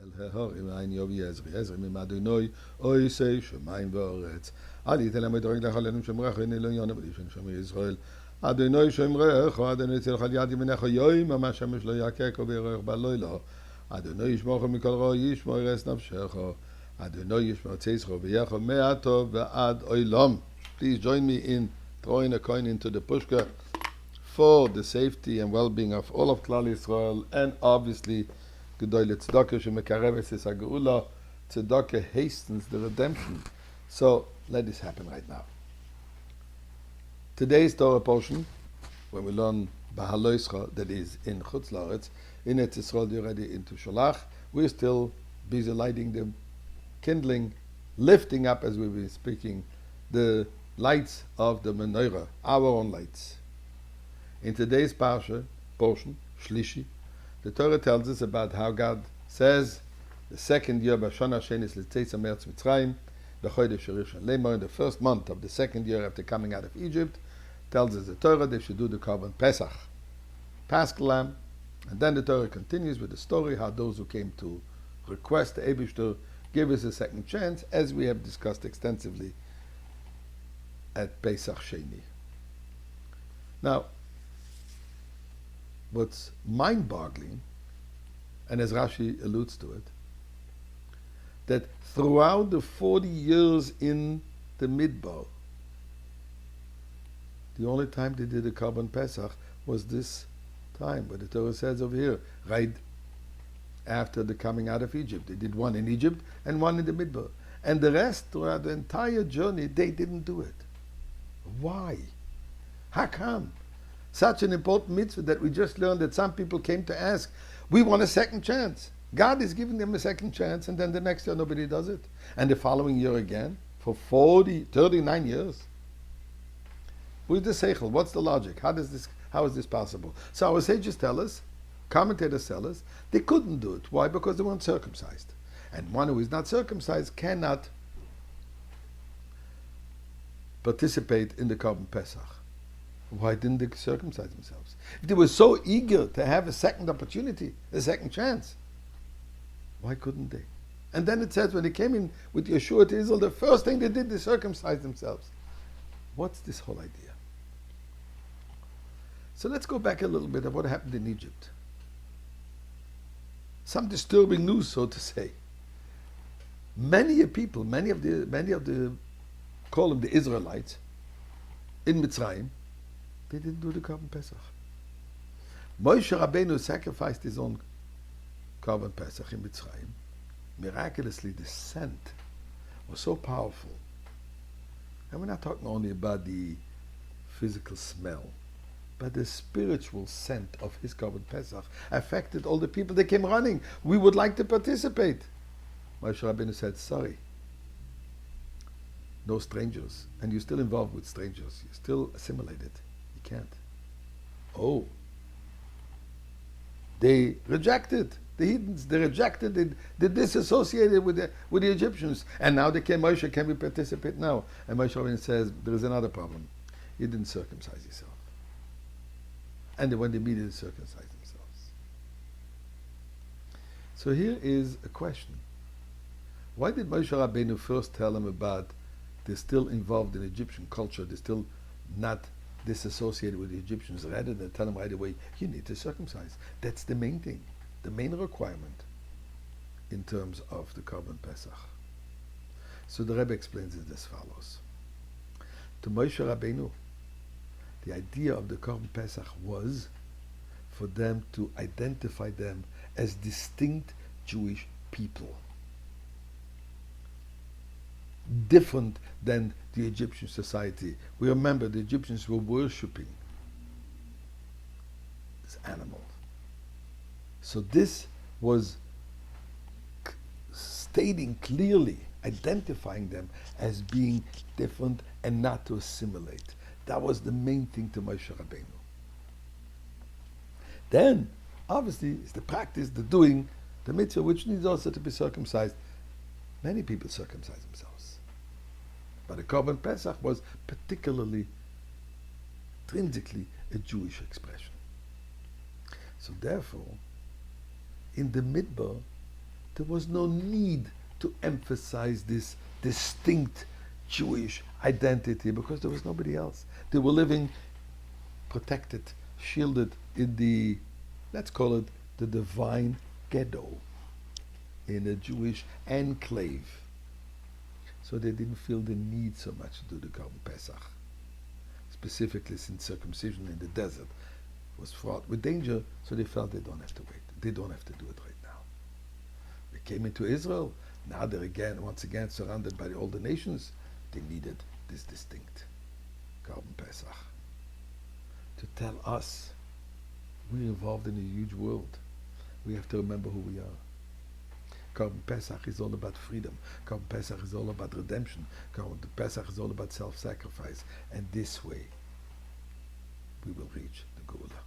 El Hehorim Ein Yovi Ezri Ezri Mim Adonai Oisei Shemayim V'Oretz Al Yitel HaMedoreg L'Chalenu Shemrecha Hine Lo Yonah V'Lishon Shemri Yisrael Adonai Shemrecha Adonai Tzilcha Yad Yeminecha Yoim Mamash Shemesh Lo Yakeko V'Yerech B'Loila Adonai Yishmocha Mikol Ra Yishmor Es Nafshecha Adonai Yishmor Tzeitzcha V'Yecha Me'ato V'Ad Oilam. Please join me in throwing a coin into the pushka for the safety and well-being of all of Klal Yisrael, and obviously Gedoyle Tzedakah Shemekareves Es HaGeula. Tzedakah hastens the redemption. So let this happen right now. Today's Torah portion, when we learn Bahaloischa, that is in Chutz La'aretz, in Eretz Yisrael, you're already into Sholach. We're still busy lighting the kindling, lifting up as we've been speaking, the lights of the menorah, our own lights. In today's parsha portion, Shlishi, the Torah tells us about how God says the second year, B'Shana Shenis L'Tzeitza Meretz Mitzrayim, B'Chodesh Rishon Lemor, in the first month of the second year after coming out of Egypt, tells us the Torah they should do the Korban Pesach, Pascal Lambs, and then the Torah continues with the story how those who came to request the Eibishter give us a second chance, as we have discussed extensively at Pesach Sheni. Now, what's mind-boggling, and as Rashi alludes to it, that throughout the 40 years in the Midbar, the only time they did the Korban Pesach was this time, but the Torah says over here, right after the coming out of Egypt. They did one in Egypt and one in the Midbar. And the rest, throughout the entire journey, they didn't do it. Why? How come? Such an important mitzvah that we just learned that some people came to ask, we want a second chance. God is giving them a second chance, and then the next year nobody does it. And the following year again, for 39 years. Who's the seichel? What's the logic? How is this possible? So our sages tell us, commentators tell us, they couldn't do it. Why? Because they weren't circumcised. And one who is not circumcised cannot participate in the Korban Pesach. Why didn't they circumcise themselves? If they were so eager to have a second opportunity, a second chance, why couldn't they? And then it says when they came in with Yeshua to Israel, the first thing they did, they circumcised themselves. What's this whole idea? So let's go back a little bit of what happened in Egypt. Some disturbing news, so to say. Many of the call them the Israelites in Mitzrayim, they didn't do the Korban Pesach. Moshe Rabbeinu sacrificed his own Korban Pesach in Mitzrayim. Miraculously, the scent was so powerful. And we're not talking only about the physical smell, but the spiritual scent of his Korban Pesach affected all the people. They came running. We would like to participate. Moshe Rabbeinu said, sorry. No strangers. And you're still involved with strangers. You're still assimilated. You can't. Oh. They rejected. The heathens, they rejected, they disassociated with the Egyptians. And now they came, Moshe, can we participate now? And Moshe Rabbeinu says, there is another problem. You didn't circumcise yourself. And they went immediately to circumcise themselves. So here is a question. Why did Moshe Rabbeinu first tell them about they're still involved in Egyptian culture, they're still not disassociated with the Egyptians, rather than tell them right away, you need to circumcise? That's the main thing, the main requirement in terms of the Korban Pesach. So the Rebbe explains it as follows. To Moshe Rabbeinu, the idea of the Korban Pesach was for them to identify them as distinct Jewish people, different than the Egyptian society. We remember the Egyptians were worshipping this animal. So this was stating clearly, identifying them as being different and not to assimilate. That was the main thing to Moshe Rabbeinu. Then, obviously, it's the practice, the doing, the mitzvah, which needs also to be circumcised. Many people circumcise themselves. But the Korban Pesach was particularly, intrinsically, a Jewish expression. So therefore, in the Midbar, There was no need to emphasize this distinct Jewish identity because there was nobody else. They were living protected, shielded in the, let's call it, the divine ghetto, in a Jewish enclave. So they didn't feel the need so much to do the Korban Pesach. Specifically since circumcision in the desert was fraught with danger, so they felt they don't have to wait. They don't have to do it right now. They came into Israel. Now they're once again surrounded by all the nations. They needed this distinct Korban Pesach to tell us we're involved in a huge world. We have to remember who we are. Korban Pesach is all about freedom. Korban Pesach is all about redemption. Korban Pesach is all about self-sacrifice. And this way, we will reach the Geulah.